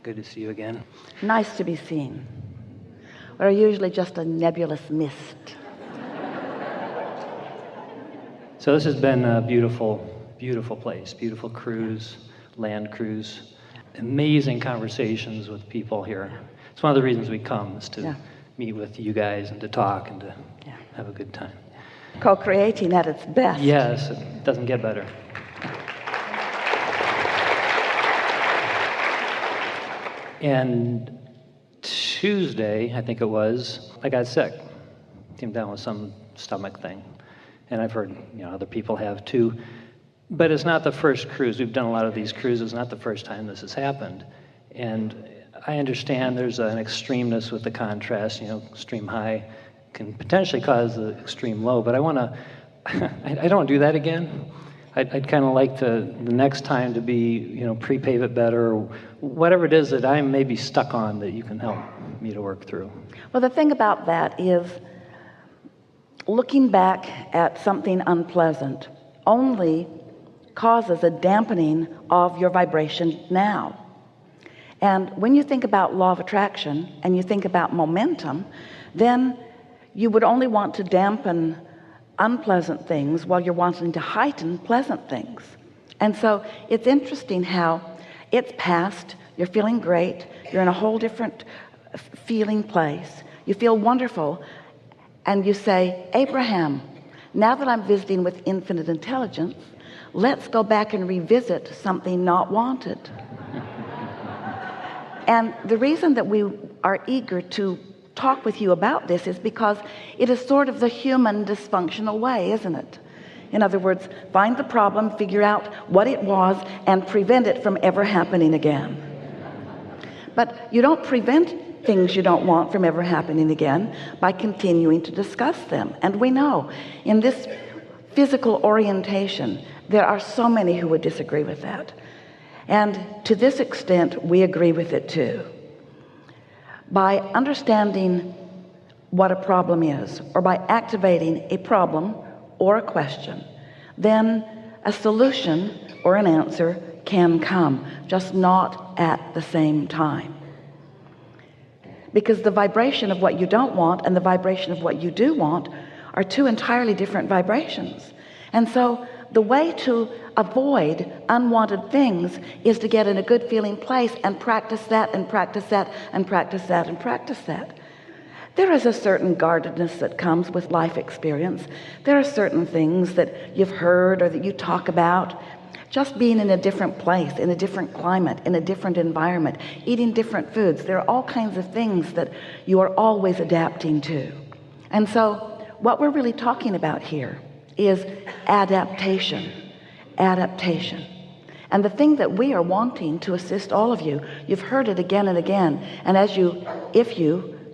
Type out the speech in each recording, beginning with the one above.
Good to see you again. Nice to be seen. We're usually just a nebulous mist. So this has been a beautiful, beautiful place, beautiful cruise, land cruise, amazing conversations with people here. It's one of the reasons we come, is to meet with you guys and to talk and to have a good time. Co-creating at its best. Yes, it doesn't get better. And Tuesday, I think it was, I got sick. Came down with some stomach thing. And I've heard, other people have too. But it's not the first cruise. We've done a lot of these cruises. Not the first time this has happened. And I understand there's an extremeness with the contrast. Extreme high can potentially cause the extreme low. But I want to, I don't do that again. I'd kind of like the next time to be, pre-pave it better, or whatever it is that I'm maybe stuck on that you can help me to work through. Well, the thing about that is looking back at something unpleasant only causes a dampening of your vibration now. And when you think about law of attraction and you think about momentum, then you would only want to dampen unpleasant things while you're wanting to heighten pleasant things. And so it's interesting how it's past, you're feeling great, you're in a whole different feeling place, you feel wonderful, and you say, Abraham, now that I'm visiting with infinite intelligence, let's go back and revisit something not wanted. And the reason that we are eager to talk with you about this is because it is sort of the human dysfunctional way, isn't it? In other words, find the problem, figure out what it was, and prevent it from ever happening again. But you don't prevent things you don't want from ever happening again by continuing to discuss them. And we know in this physical orientation there are so many who would disagree with that, and to this extent we agree with it too. By understanding what a problem is, or by activating a problem or a question, then a solution or an answer can come, just not at the same time. Because the vibration of what you don't want and the vibration of what you do want are two entirely different vibrations. And so the way to avoid unwanted things is to get in a good feeling place and practice that and practice that and practice that and practice that. There is a certain guardedness that comes with life experience. There are certain things that you've heard or that you talk about. Just being in a different place, in a different climate, in a different environment, eating different foods. There are all kinds of things that you are always adapting to. And so what we're really talking about here is adaptation. And the thing that we are wanting to assist all of you, you've heard it again and again, and as you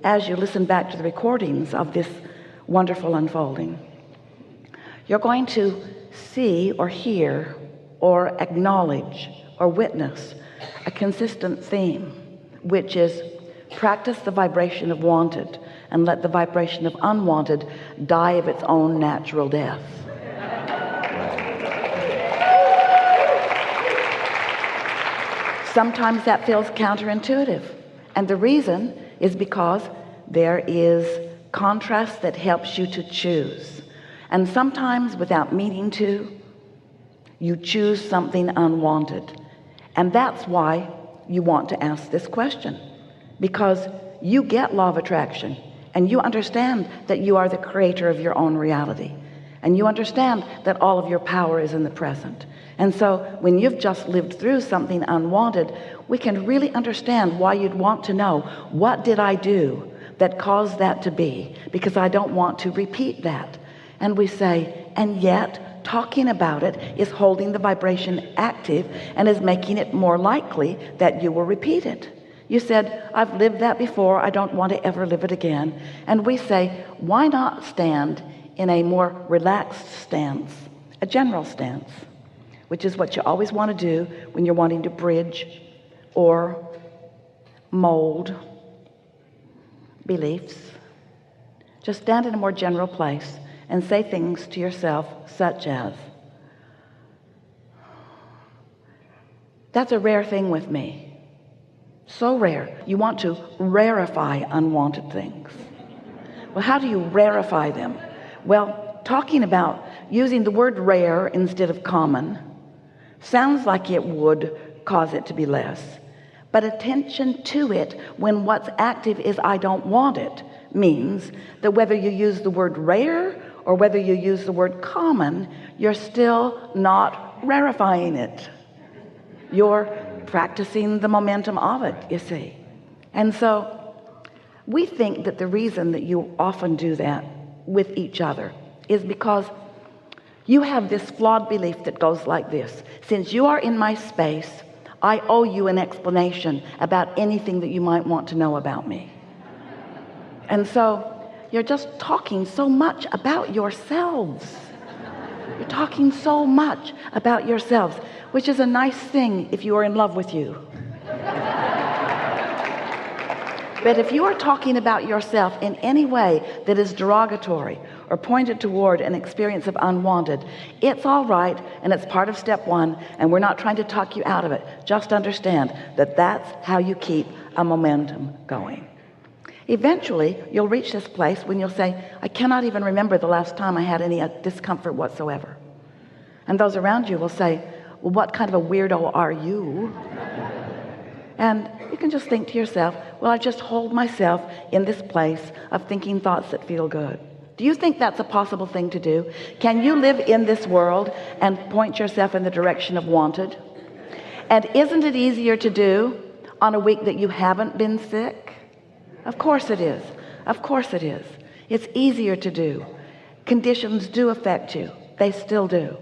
listen back to the recordings of this wonderful unfolding, you're going to see or hear or acknowledge or witness a consistent theme, which is practice the vibration of wanted and let the vibration of unwanted die of its own natural death. Sometimes that feels counterintuitive, and the reason is because there is contrast that helps you to choose, and sometimes without meaning to, you choose something unwanted. And that's why you want to ask this question, because you get law of attraction and you understand that you are the creator of your own reality, and you understand that all of your power is in the present. And so when you've just lived through something unwanted, we can really understand why you'd want to know, what did I do that caused that to be? Because I don't want to repeat that. And we say, and yet talking about it is holding the vibration active and is making it more likely that you will repeat it. You said, I've lived that before, I don't want to ever live it again. And we say, why not stand in a more relaxed stance, a general stance, which is what you always want to do when you're wanting to bridge or mold beliefs. Just stand in a more general place and say things to yourself such as, that's a rare thing with me. So rare. You want to rarefy unwanted things. Well, how do you rarefy them? Well, talking about using the word rare instead of common sounds like it would cause it to be less, but attention to it when what's active is I don't want it means that whether you use the word rare or whether you use the word common, you're still not rarefying it. You're practicing the momentum of it, you see. And so we think that the reason that you often do that with each other is because you have this flawed belief that goes like this: since you are in my space, I owe you an explanation about anything that you might want to know about me. And so you're just talking so much about yourselves. You're talking so much about yourselves, which is a nice thing if you are in love with you. But if you are talking about yourself in any way that is derogatory or pointed toward an experience of unwanted, it's all right, and it's part of step one, and we're not trying to talk you out of it. Just understand that that's how you keep a momentum going. Eventually, you'll reach this place when you'll say, I cannot even remember the last time I had any discomfort whatsoever. And those around you will say, well, what kind of a weirdo are you? And you can just think to yourself, well, I just hold myself in this place of thinking thoughts that feel good. Do you think that's a possible thing to do? Can you live in this world and point yourself in the direction of wanted? And isn't it easier to do on a week that you haven't been sick? Of course it is. Of course it is. It's easier to do. Conditions do affect you. They still do.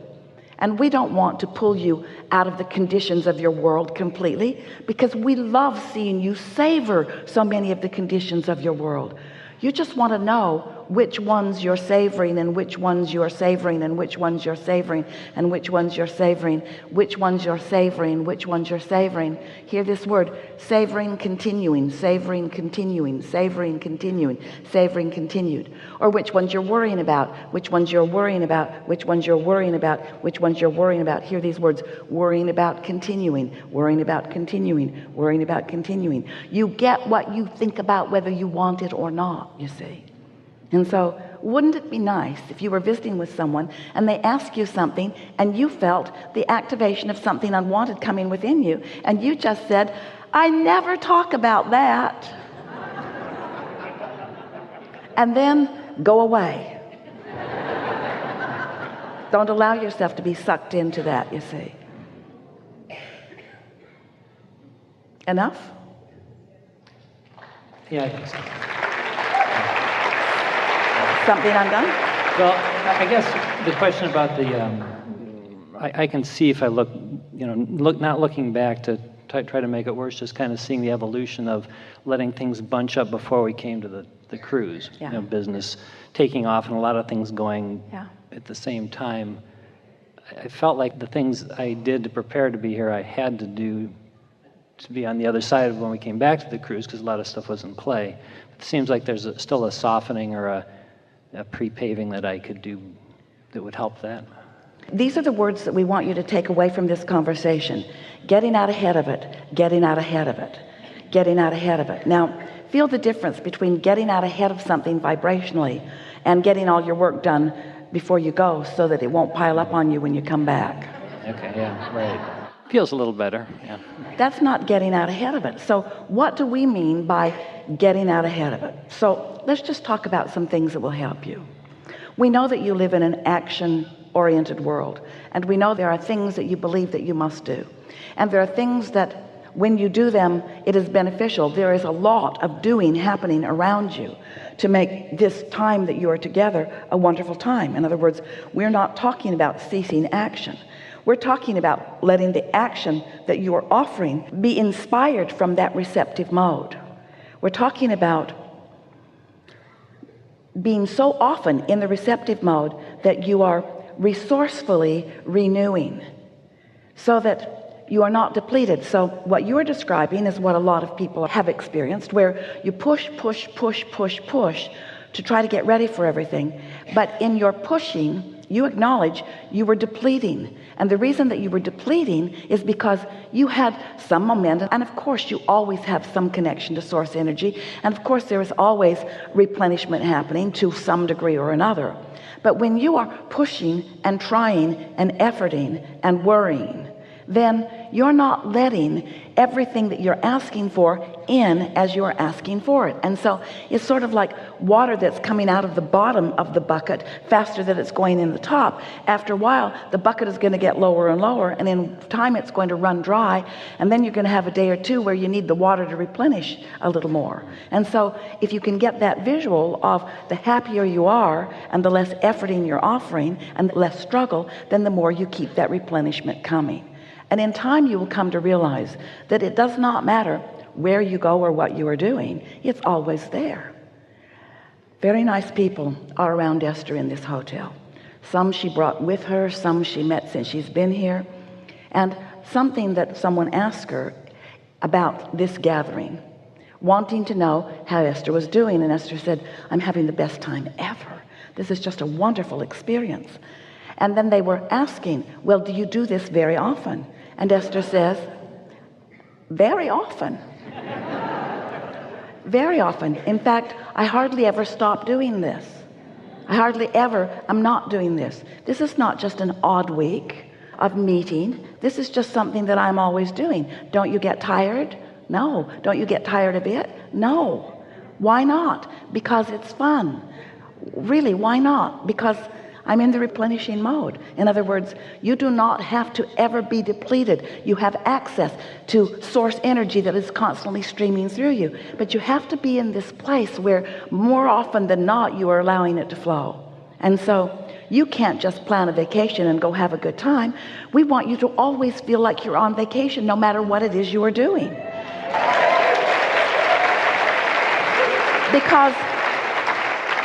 And we don't want to pull you out of the conditions of your world completely, because we love seeing you savor so many of the conditions of your world. You just want to know which ones you're savoring and which ones you're savoring and which ones you're savoring and which ones you're savoring, which ones you're savoring, which ones you're savoring. Hear this word: savoring, continuing, savoring, continuing, savoring, continuing, savoring, continued. Or which ones you're worrying about, which ones you're worrying about, which ones you're worrying about, which ones you're worrying about. Hear these words: worrying about, continuing, worrying about, continuing, worrying about, continuing. You get what you think about whether you want it or not, you see. And so wouldn't it be nice if you were visiting with someone and they asked you something and you felt the activation of something unwanted coming within you, and you just said, I never talk about that, and then go away. Don't allow yourself to be sucked into that, you see. Enough? Yeah, I think so. Something undone? Well, I guess the question about the, I can see if I look, not looking back to try to make it worse, just kind of seeing the evolution of letting things bunch up before we came to the cruise. Yeah. Business taking off and a lot of things going at the same time. I felt like the things I did to prepare to be here, I had to do to be on the other side of when we came back to the cruise, because a lot of stuff was in play. It seems like there's still a softening or a pre-paving that I could do that would help that. These are the words that we want you to take away from this conversation: getting out ahead of it, getting out ahead of it, getting out ahead of it. Now, feel the difference between getting out ahead of something vibrationally and getting all your work done before you go so that it won't pile up on you when you come back. Okay, yeah, right. Feels a little better, yeah. That's not getting out ahead of it. So what do we mean by getting out ahead of it? So let's just talk about some things that will help you. We know that you live in an action-oriented world, and we know there are things that you believe that you must do, and there are things that when you do them, it is beneficial. There is a lot of doing happening around you to make this time that you are together a wonderful time. In other words, we're not talking about ceasing action. We're talking about letting the action that you are offering be inspired from that receptive mode. We're talking about being so often in the receptive mode that you are resourcefully renewing so that you are not depleted. So what you're describing is what a lot of people have experienced, where you push to try to get ready for everything. But in your pushing, You acknowledge you were depleting, and the reason that you were depleting is because you had some momentum, and of course you always have some connection to source energy, and of course there is always replenishment happening to some degree or another. But when you are pushing and trying and efforting and worrying, then you're not letting everything that you're asking for in as you're asking for it. And so it's sort of like water that's coming out of the bottom of the bucket faster than it's going in the top. After a while, the bucket is going to get lower and lower, and in time it's going to run dry, and then you're going to have a day or two where you need the water to replenish a little more. And so if you can get that visual of the happier you are and the less efforting you're offering and the less struggle, then the more you keep that replenishment coming. And in time you will come to realize that it does not matter where you go or what you are doing. It's always there. Very nice people are around Esther in this hotel. Some she brought with her, some she met since she's been here. And something that someone asked her about this gathering, wanting to know how Esther was doing, and Esther said, I'm having the best time ever. This is just a wonderful experience. And then they were asking, well, do you do this very often? And Esther says, very often. Very often. In fact, I hardly ever stop doing this. I hardly ever am not doing this. This is not just an odd week of meeting. This is just something that I'm always doing. Don't you get tired? No. Don't you get tired of it? No. Why not? Because it's fun. Really, why not? Because I'm in the replenishing mode. In other words, you do not have to ever be depleted. You have access to source energy that is constantly streaming through you. But you have to be in this place where more often than not you are allowing it to flow. And so you can't just plan a vacation and go have a good time. We want you to always feel like you're on vacation no matter what it is you are doing. Because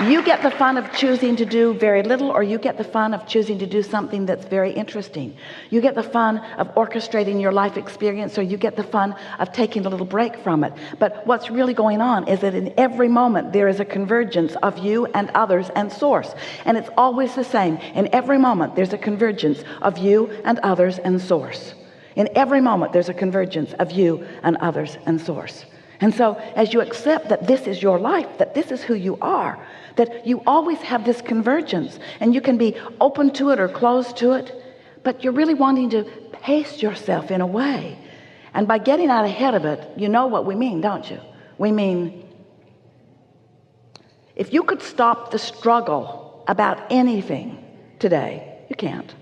you get the fun of choosing to do very little, or you get the fun of choosing to do something that's very interesting. You get the fun of orchestrating your life experience, or you get the fun of taking a little break from it. But what's really going on is that in every moment there is a convergence of you and others and source. And it's always the same. In every moment there's a convergence of you and others and source. In every moment there's a convergence of you and others and source. And so as you accept that this is your life, that this is who you are, that you always have this convergence, and you can be open to it or closed to it, but you're really wanting to pace yourself in a way. And by getting out ahead of it, you know what we mean, don't you? We mean, if you could stop the struggle about anything today, you can't.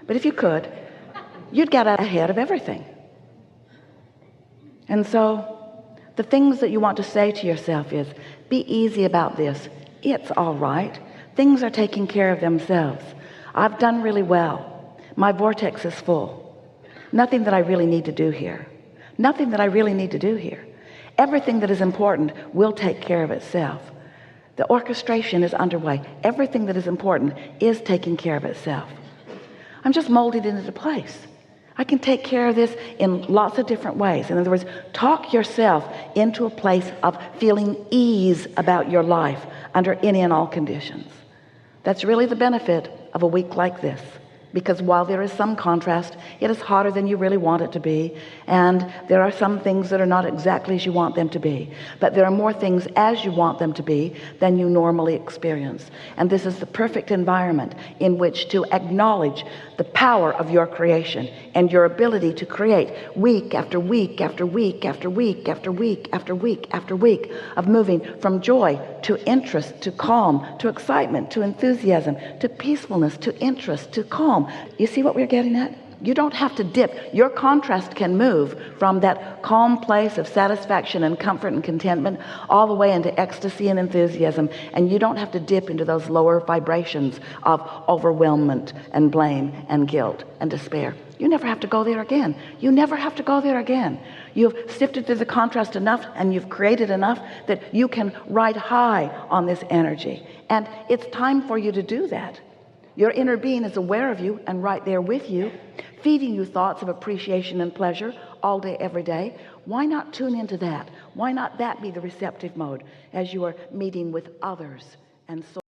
But if you could, you'd get out ahead of everything. And so the things that you want to say to yourself is, be easy about this. It's all right. Things are taking care of themselves. I've done really well. My vortex is full. Nothing that I really need to do here. Nothing that I really need to do here. Everything that is important will take care of itself. The orchestration is underway. Everything that is important is taking care of itself. I'm just molded into place. I can take care of this in lots of different ways. In other words, talk yourself into a place of feeling ease about your life under any and all conditions. That's really the benefit of a week like this. Because while there is some contrast, it is hotter than you really want it to be, and there are some things that are not exactly as you want them to be, but there are more things as you want them to be than you normally experience. And this is the perfect environment in which to acknowledge the power of your creation and your ability to create week after week after week after week after week after week after week of moving from joy to interest to calm to excitement to enthusiasm to peacefulness to interest to calm. You see what we're getting at? You don't have to dip. Your contrast can move from that calm place of satisfaction and comfort and contentment all the way into ecstasy and enthusiasm, and you don't have to dip into those lower vibrations of overwhelmment and blame and guilt and despair. You never have to go there again. You never have to go there again. You've sifted through the contrast enough, and you've created enough that you can ride high on this energy, and it's time for you to do that. Your inner being is aware of you and right there with you, feeding you thoughts of appreciation and pleasure all day, every day. Why not tune into that? Why not that be the receptive mode as you are meeting with others and so